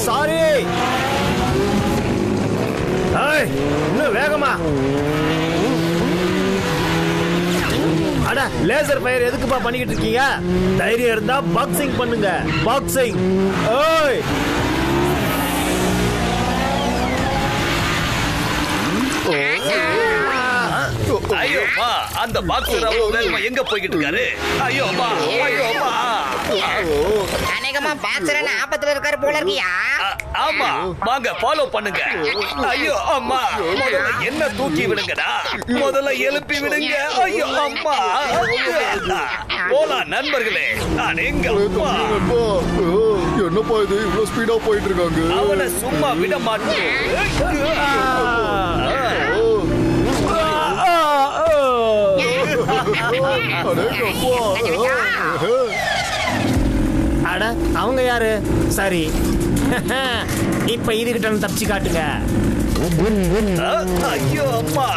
Sorry. இன்னும் வேகமா. அட லேசர் ஃபயர் எதுக்குப்பா பண்ணிக்கிட்டு இருக்கீங்க? தைரியம் இருந்தா பாக்ஸிங் பண்ணுங்க. பாக்ஸிங். ஓய் ஐயோப்பா, அந்த பாக்ஸர் வேகமா எங்க போய்கிட்டு இருக்காரு? ஐயோப்பா, ஐயோப்பா. அநேகமா பாக்ஸர் ஆபத்துல இருக்காரு போல இருக்கியா? ஆமா, வாங்க ஃபாலோ பண்ணுங்க. ஐயோ அம்மா, முதல்ல என்ன தூக்கி விடுங்கடா, முதல்ல எழுப்பி விடுங்க. ஐயோ அம்மா, போலாம் நண்பர்களே. என்னப்பா இது இவ்வளவு ஸ்பீடா போயிட்டு இருக்காங்க? அவனை சும்மா விட மாட்டேன். அட அவங்க யாரு? சரி, இப்ப இதுகிட்ட தப்பிச்சு காட்டுங்க. ஐயோ அம்மா,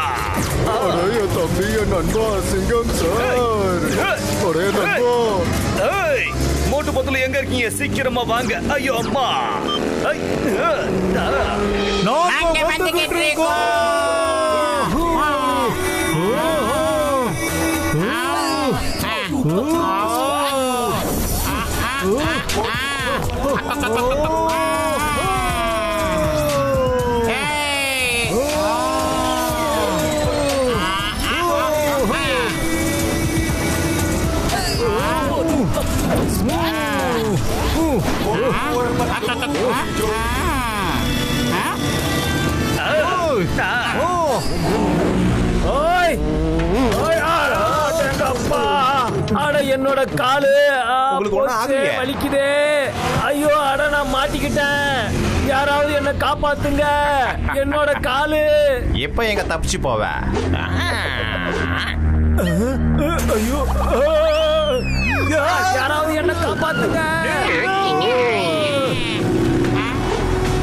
தம்பி என் நண்பா சிங்கம் சார். ஒரே நண்பா, மோட்டு பத்துல எங்க இருக்கீங்க? சீக்கிரமா வாங்க. ஐயோ அம்மா, என்னோட காலு வலிக்குதே. ஐயோ அட நான் மாட்டிக்கிட்டேன். யாராவது என்ன காப்பாத்துங்க. என்னோட காலு. எப்ப எங்க தப்பிச்சு போவ? ஐயோ யாராவது என்ன காப்பாத்துங்க.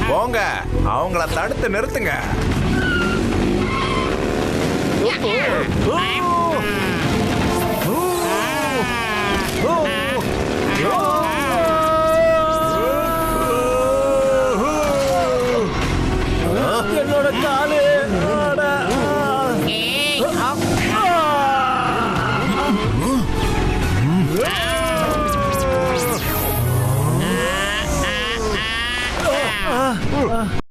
போங்க, அவங்கள தடுத்து நிறுத்துங்க. என்னோட காலு.